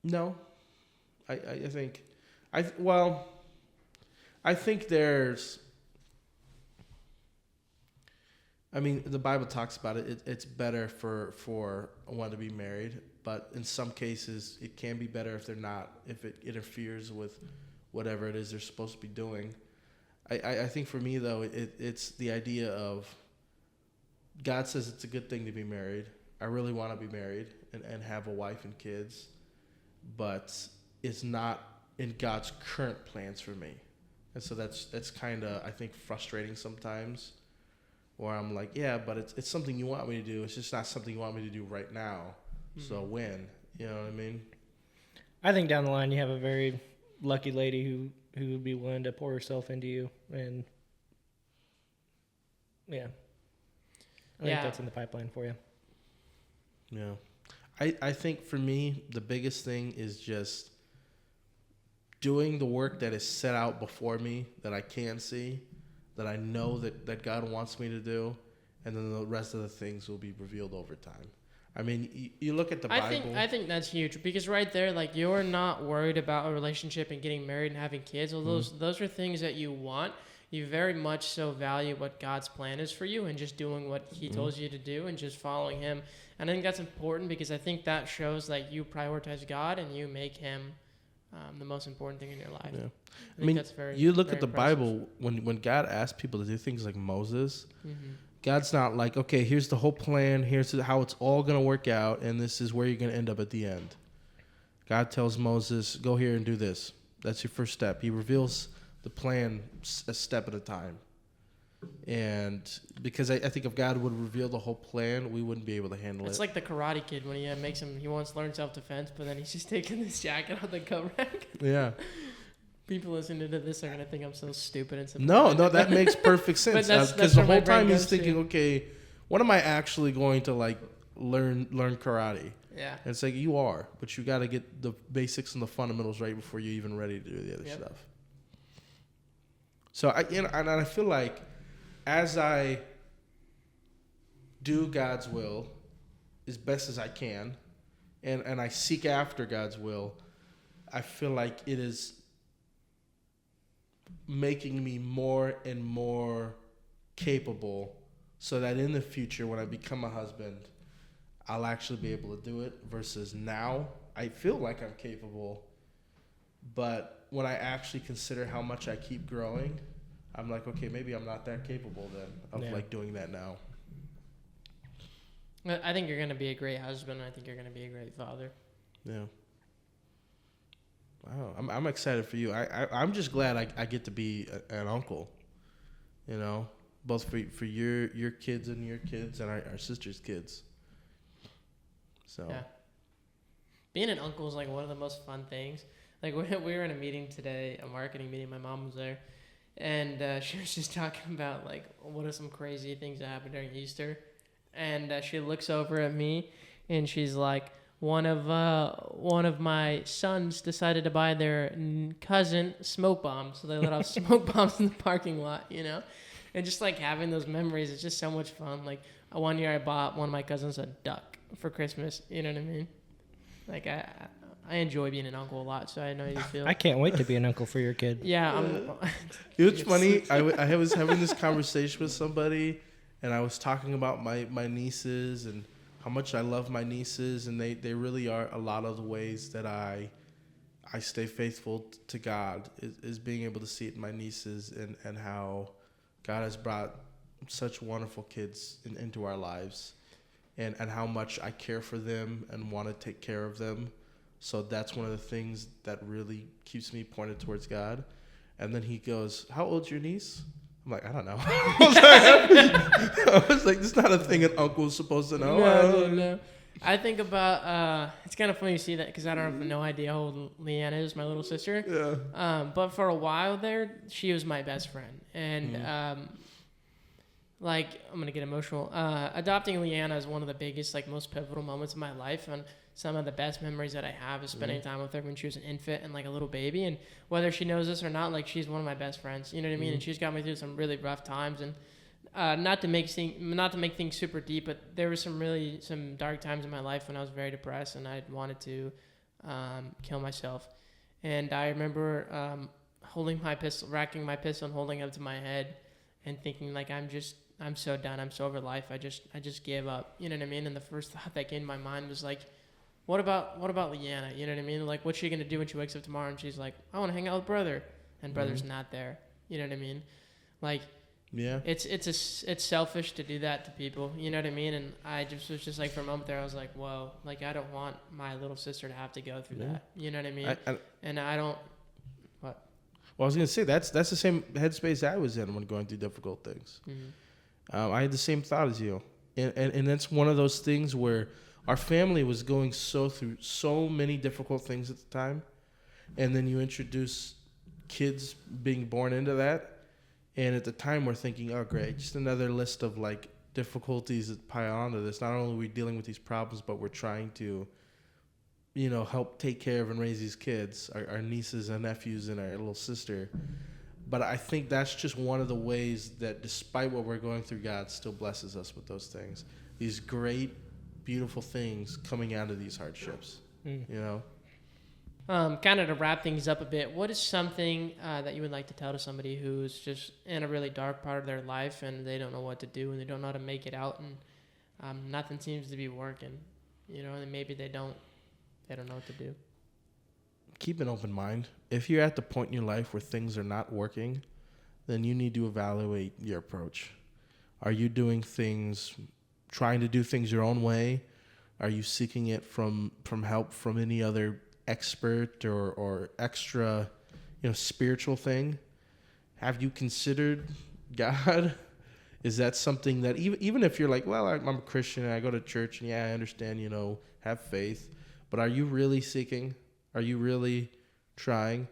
No. I think... I think there's... I mean, the Bible talks about it. It's better for one to be married, but in some cases, it can be better if they're not, if it interferes with whatever it is they're supposed to be doing. I think for me, though, it's the idea of God says it's a good thing to be married. I really want to be married and have a wife and kids, but it's not in God's current plans for me. And so that's kind of, I think, frustrating sometimes. Or I'm like, yeah, but it's something you want me to do. It's just not something you want me to do right now. Mm-hmm. So when? You know what I mean? I think down the line you have a very lucky lady who would be willing to pour herself into you. And, yeah. I think that's in the pipeline for you. Yeah. I think for me, the biggest thing is just doing the work that is set out before me that I can see, that I know that God wants me to do, and then the rest of the things will be revealed over time. I mean, you look at the Bible. I think that's huge because right there, like, you're not worried about a relationship and getting married and having kids. Well, those are things that you want. You very much so value what God's plan is for you and just doing what he told you to do and just following him. And I think that's important because I think that shows that you prioritize God and you make him the most important thing in your life. Yeah. I mean, that's very, you look very at the impressive. Bible, when God asks people to do things like Moses, God's not like, okay, here's the whole plan, here's how it's all going to work out, and this is where you're going to end up at the end. God tells Moses, go here and do this. That's your first step. He reveals the plan a step at a time. And because I think if God would reveal the whole plan, we wouldn't be able to handle it. It's like the Karate Kid when he wants to learn self-defense, but then he's just taking this jacket out the coat rack. Yeah. People listening to this are going to think I'm so stupid and simple. No, that makes perfect sense. Because the whole time he's thinking, okay, when am I actually going to like learn karate? Yeah. And it's like, you are, but you got to get the basics and the fundamentals right before you're even ready to do the other stuff. So I feel like as I do God's will as best as I can, and I seek after God's will, I feel like it is making me more and more capable so that in the future when I become a husband, I'll actually be able to do it versus now. I feel like I'm capable, but when I actually consider how much I keep growing, I'm like, okay, maybe I'm not that capable then of like doing that now. I think you're going to be a great husband. I think you're going to be a great father. Yeah. Wow, I'm excited for you. I'm just glad I get to be an uncle, you know, both for your kids and your kids and our sister's kids. So. Yeah. Being an uncle is like one of the most fun things. Like we were in a meeting today, a marketing meeting. My mom was there, and she was just talking about like what are some crazy things that happened during Easter, and she looks over at me, and she's like, one of my sons decided to buy their cousin smoke bombs, so they let off smoke bombs in the parking lot, you know, and just like having those memories is just so much fun. Like one year I bought one of my cousins a duck for Christmas. You know what I mean? Like I enjoy being an uncle a lot, so I know how you feel. I can't wait to be an uncle for your kid. Yeah, It's funny. I was having this conversation with somebody, and I was talking about my nieces and how much I love my nieces, and they really are a lot of the ways that I stay faithful to God is being able to see it in my nieces and how God has brought such wonderful kids into our lives, and how much I care for them and want to take care of them. So that's one of the things that really keeps me pointed towards God. And then he goes, "How old's your niece?" I'm like, "I don't know." I was like, "This is not a thing an uncle's supposed to know." No. I think about, it's kind of funny you see that because I don't have no idea how old Leanna is, my little sister. Yeah. But for a while there, she was my best friend. And, like, I'm going to get emotional. Adopting Leanna is one of the biggest, like, most pivotal moments of my life. And some of the best memories that I have is spending time with her when she was an infant and, like, a little baby. And whether she knows this or not, like, she's one of my best friends. You know what I mean? And she's got me through some really rough times. And not to make things super deep, but there was some dark times in my life when I was very depressed and I wanted to kill myself. And I remember holding my pistol, racking my pistol and holding it up to my head and thinking like I'm so done, I'm so over life, I just gave up. You know what I mean? And the first thought that came to my mind was like, what about Leanna? You know what I mean? Like, what's she gonna do when she wakes up tomorrow? And she's like, I want to hang out with brother, and brother's not there. You know what I mean? Like, yeah, it's selfish to do that to people. You know what I mean? And I just was just like, for a moment there, I was like, whoa, like I don't want my little sister to have to go through that. You know what I mean? And I don't. What? Well, I was gonna say that's the same headspace I was in when going through difficult things. I had the same thought as you, and that's one of those things where our family was going through so many difficult things at the time, and then you introduce kids being born into that. And at the time, we're thinking, oh, great, just another list of, like, difficulties that pile onto this. Not only are we dealing with these problems, but we're trying to, you know, help take care of and raise these kids, our nieces and nephews and our little sister. But I think that's just one of the ways that despite what we're going through, God still blesses us with those things. These great, beautiful things coming out of these hardships, you know? Kind of to wrap things up a bit, what is something that you would like to tell to somebody who's just in a really dark part of their life and they don't know what to do and they don't know how to make it out and nothing seems to be working, you know, and maybe they don't know what to do? Keep an open mind. If you're at the point in your life where things are not working, then you need to evaluate your approach. Are you trying to do things your own way? Are you seeking it from help from any other expert or extra, you know, spiritual thing? Have you considered God? Is that something that even if you're like, well, I'm a Christian and I go to church and yeah, I understand, you know, have faith, but are you really seeking? Are you really trying?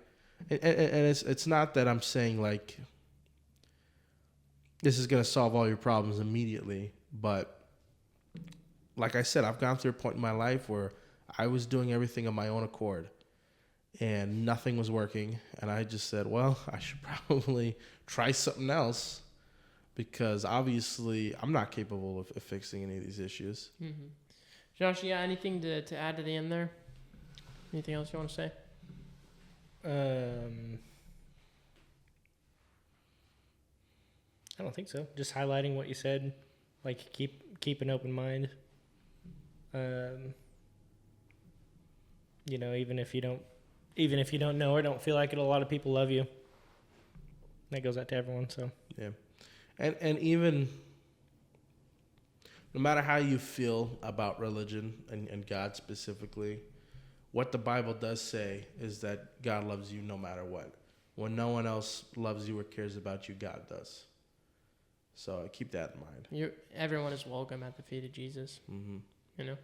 And it's not that I'm saying like this is going to solve all your problems immediately, but like I said, I've gone through a point in my life where I was doing everything on my own accord and nothing was working. And I just said, well, I should probably try something else because obviously I'm not capable of fixing any of these issues. Mm-hmm. Josh, you got anything to add to the end there? Anything else you want to say? I don't think so. Just highlighting what you said, like keep an open mind. You know, even if you don't know or don't feel like it, a lot of people love you. That goes out to everyone. So yeah, and even no matter how you feel about religion and God specifically, what the Bible does say is that God loves you no matter what. When no one else loves you or cares about you, God does. So keep that in mind. Everyone is welcome at the feet of Jesus. Mm-hmm. You know.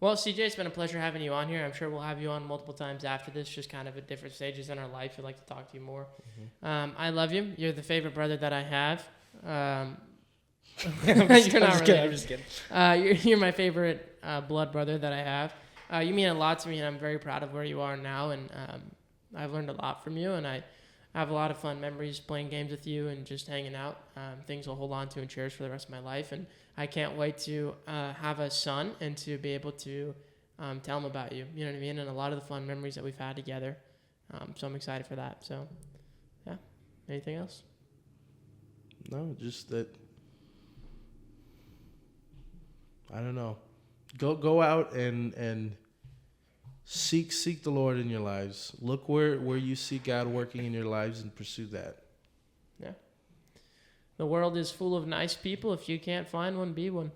Well, CJ, it's been a pleasure having you on here. I'm sure we'll have you on multiple times after this, just kind of at different stages in our life. We'd like to talk to you more. Mm-hmm. I love you. You're the favorite brother that I have. I'm just kidding. You're my favorite blood brother that I have. You mean a lot to me, and I'm very proud of where you are now. And I've learned a lot from you, and I I have a lot of fun memories playing games with you and just hanging out. Things I'll hold on to and cherish for the rest of my life. And I can't wait to have a son and to be able to tell him about you. You know what I mean? And a lot of the fun memories that we've had together. So I'm excited for that. So, yeah. Anything else? No, just that. I don't know. Go out and seek the Lord in your lives. Look where you see God working in your lives and pursue that. Yeah. The world is full of nice people. If you can't find one, be one.